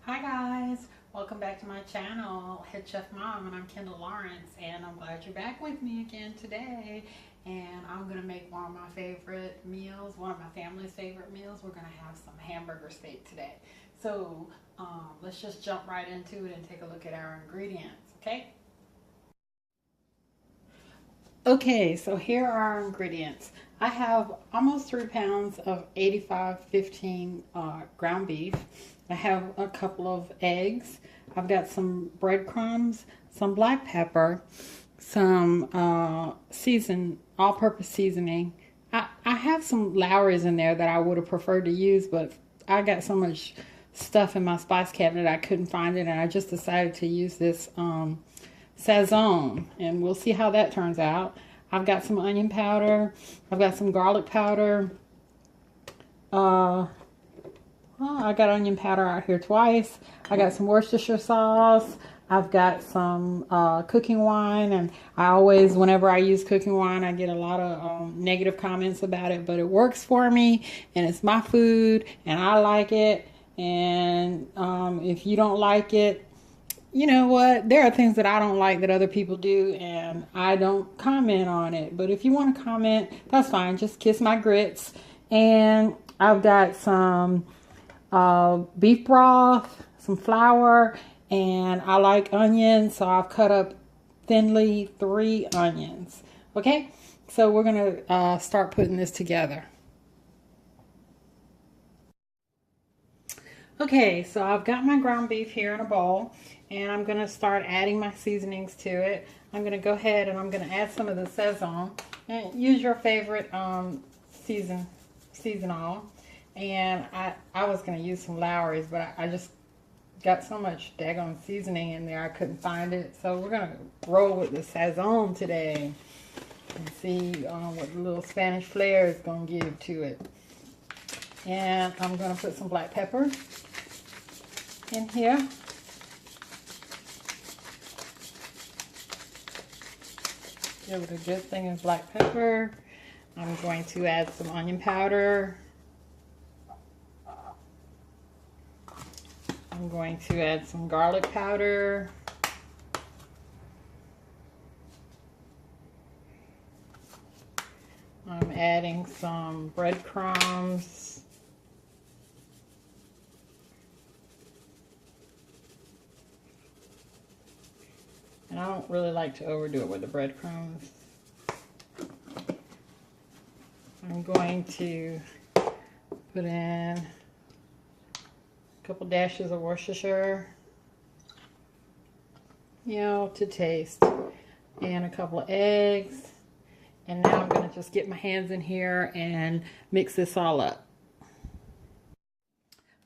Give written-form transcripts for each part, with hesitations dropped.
Hi guys, welcome back to my channel, Head Chef Mom, and I'm Kendall Lawrence, and I'm glad you're back with me again today. And I'm gonna make one of my favorite meals, one of my family's favorite meals. We're gonna have some hamburger steak today. So let's just jump right into it and take a look at our ingredients, okay? Okay, so here are our ingredients. I have almost 3 pounds of 85/15 ground beef. I have a couple of eggs. I've got some breadcrumbs, some black pepper, some all-purpose seasoning. I have some Lowry's in there that I would have preferred to use, but I got so much stuff in my spice cabinet I couldn't find it, and I just decided to use this Sazon, and we'll see how that turns out. I've got some onion powder. I've got some garlic powder. I got onion powder out here twice. I got some Worcestershire sauce. I've got some cooking wine, and I always, whenever I use cooking wine, I get a lot of negative comments about it, but it works for me, and it's my food, and I like it, and if you don't like it, you know what? There are things that I don't like that other people do, and I don't comment on it. But if you want to comment, that's fine. Just kiss my grits. And I've got some beef broth, some flour, and I like onions, so I've cut up thinly 3 onions. Okay? So we're going to start putting this together. Okay, so I've got my ground beef here in a bowl, and I'm going to start adding my seasonings to it. I'm going to go ahead and I'm going to add some of the Sazon. And use your favorite seasonal. And I was going to use some Lowry's, but I just got so much daggone seasoning in there I couldn't find it. So we're going to roll with the Sazon today and see what the little Spanish flair is going to give to it. And I'm going to put some black pepper in here. Give it a good thing of black pepper. I'm going to add some onion powder. I'm going to add some garlic powder. I'm adding some breadcrumbs. And I don't really like to overdo it with the breadcrumbs. I'm going to put in a couple dashes of Worcestershire, to taste, and a couple of eggs. And now I'm going to just get my hands in here and mix this all up.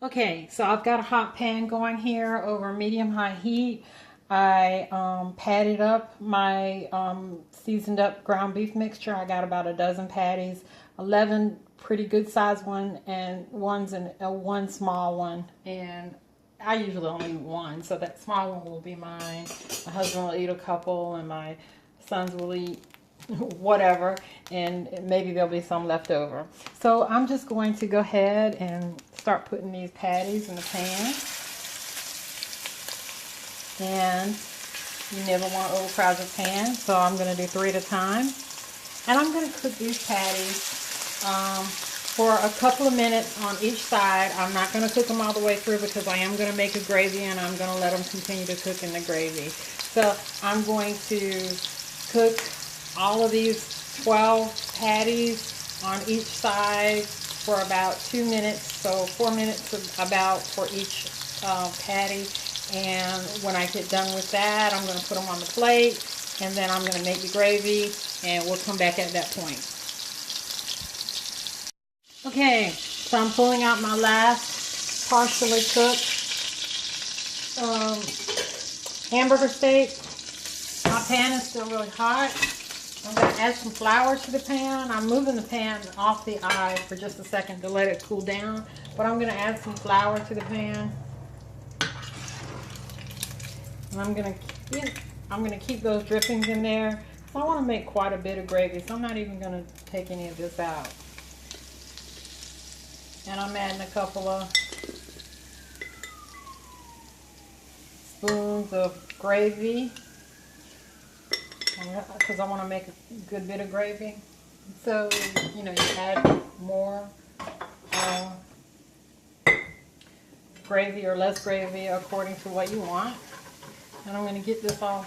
Okay, so I've got a hot pan going here over medium-high heat. I patted up my seasoned up ground beef mixture. I got about a dozen patties, 11 pretty good sized one, and one small one. And I usually only eat one, so that small one will be mine. My husband will eat a couple, and my sons will eat whatever, and maybe there'll be some left over. So I'm just going to go ahead and start putting these patties in the pan. And you never want to overcrowd your pan, so I'm going to do 3 at a time. And I'm going to cook these patties for a couple of minutes on each side. I'm not going to cook them all the way through because I am going to make a gravy, and I'm going to let them continue to cook in the gravy. So I'm going to cook all of these 12 patties on each side for about 2 minutes, so 4 minutes about for each patty. And when I get done with that, I'm going to put them on the plate, and then I'm going to make the gravy, and we'll come back at that point. Okay, so I'm pulling out my last partially cooked hamburger steak. My pan is still really hot. I'm going to add some flour to the pan. I'm moving the pan off the eye for just a second to let it cool down, but I'm going to add some flour to the pan. And I'm gonna keep those drippings in there. So I want to make quite a bit of gravy, so I'm not even going to take any of this out. And I'm adding a couple of spoons of gravy because I want to make a good bit of gravy. So, you know, you add more gravy or less gravy according to what you want. And I'm going to get this all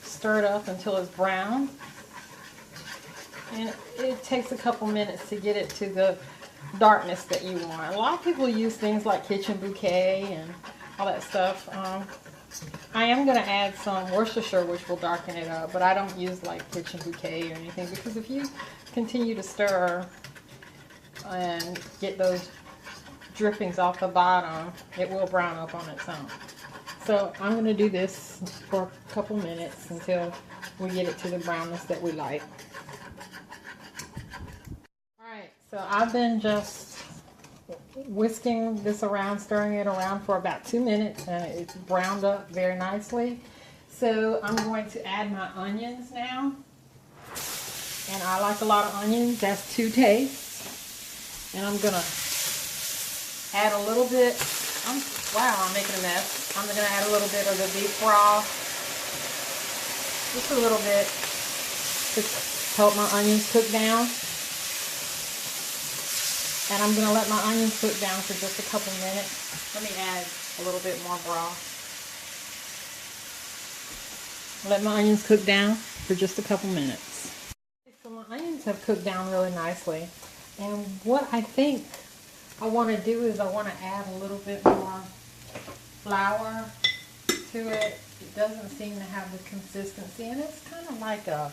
stirred up until it's brown. And it takes a couple minutes to get it to the darkness that you want. A lot of people use things like kitchen bouquet and all that stuff. I am going to add some Worcestershire, which will darken it up, but I don't use like kitchen bouquet or anything, because if you continue to stir and get those drippings off the bottom, it will brown up on its own. So I'm going to do this for a couple minutes until we get it to the brownness that we like. Alright, so I've been just whisking this around, stirring it around for about 2 minutes, and it's browned up very nicely. So I'm going to add my onions now. And I like a lot of onions, that's to taste. And I'm going to add a little bit, wow, I'm making a mess. I'm going to add a little bit of the beef broth. Just a little bit to help my onions cook down. And I'm going to let my onions cook down for just a couple minutes. Let me add a little bit more broth. Let my onions cook down for just a couple minutes. So my onions have cooked down really nicely. And what I think I want to do is I want to add a little bit more flour to it. It doesn't seem to have the consistency, and it's kind of like a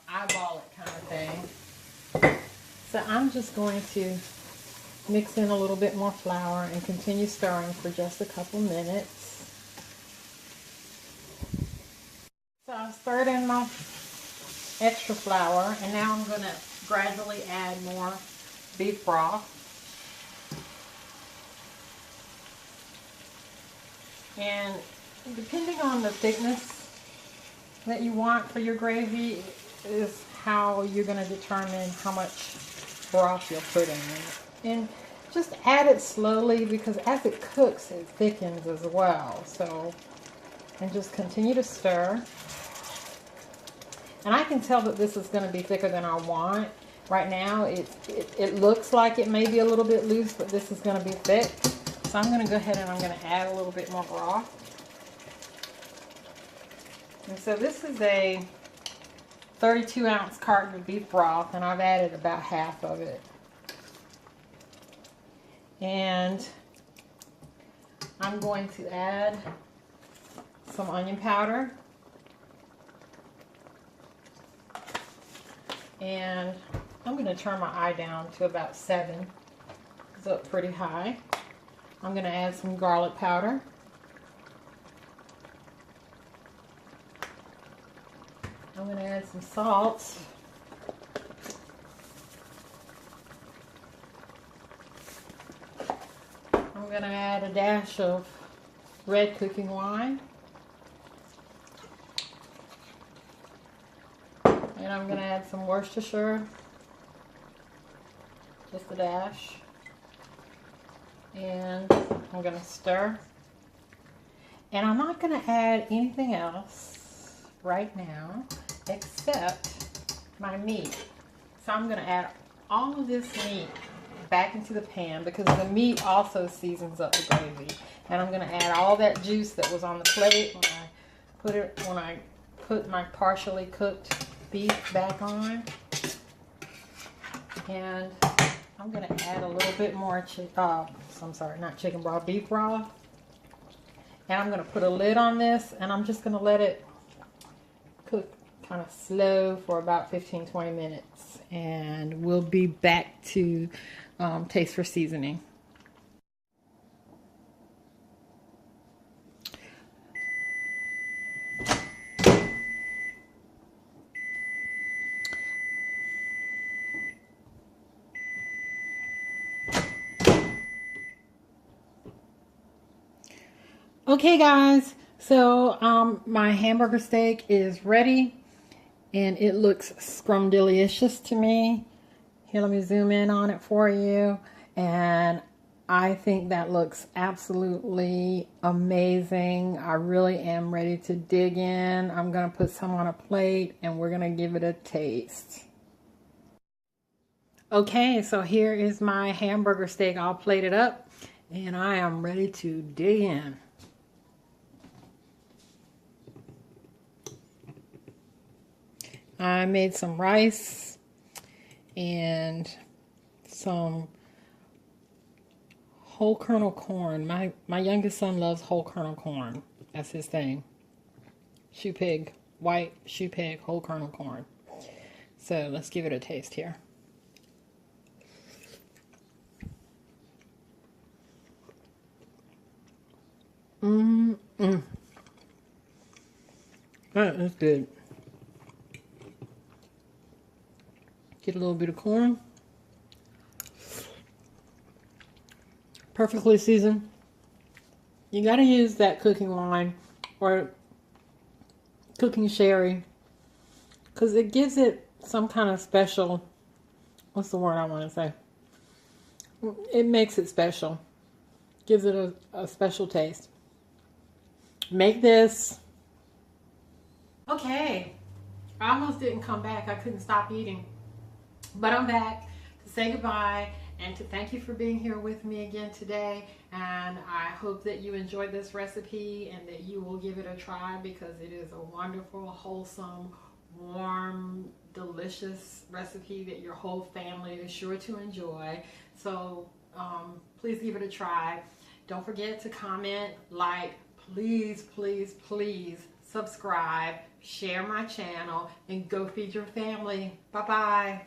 eyeball it kind of thing. So I'm just going to mix in a little bit more flour and continue stirring for just a couple minutes. So I've stirred in my extra flour, and now I'm going to gradually add more beef broth. And depending on the thickness that you want for your gravy is how you're going to determine how much broth you'll put in it. And just add it slowly, because as it cooks it thickens as well. So, and just continue to stir. And I can tell that this is going to be thicker than I want. Right now it looks like it may be a little bit loose, but this is going to be thick. So I'm going to go ahead and I'm going to add a little bit more broth. And so this is a 32-ounce carton of beef broth, and I've added about half of it. And I'm going to add some onion powder. And I'm going to turn my eye down to about 7. It's up pretty high. I'm going to add some garlic powder. I'm going to add some salt. I'm going to add a dash of red cooking wine. And I'm going to add some Worcestershire. Just a dash. And I'm going to stir. And I'm not going to add anything else right now except my meat. So I'm going to add all of this meat back into the pan, because the meat also seasons up the gravy. And I'm going to add all that juice that was on the plate when I put my partially cooked beef back on. And I'm going to add a little bit more beef broth. And I'm going to put a lid on this, and I'm just going to let it cook kind of slow for about 15-20 minutes. And we'll be back to taste for seasoning. Okay guys, so my hamburger steak is ready, and it looks scrumdiddlyicious to me. Here, let me zoom in on it for you. And I think that looks absolutely amazing. I really am ready to dig in. I'm going to put some on a plate and we're going to give it a taste. Okay, so here is my hamburger steak all plated up and I am ready to dig in. I made some rice and some whole kernel corn. My youngest son loves whole kernel corn. That's his thing. Shoe pig, white shoe pig, whole kernel corn. So let's give it a taste here. That is good. Get a little bit of corn. Perfectly seasoned. You got to use that cooking wine or cooking sherry because it gives it some kind of special, what's the word I want to say? It makes it special. Gives it a special taste. Make this. Okay. I almost didn't come back. I couldn't stop eating. But I'm back to say goodbye and to thank you for being here with me again today. And I hope that you enjoyed this recipe and that you will give it a try because it is a wonderful, wholesome, warm, delicious recipe that your whole family is sure to enjoy. So please give it a try. Don't forget to comment, like, please, please, please subscribe, share my channel, and go feed your family. Bye-bye.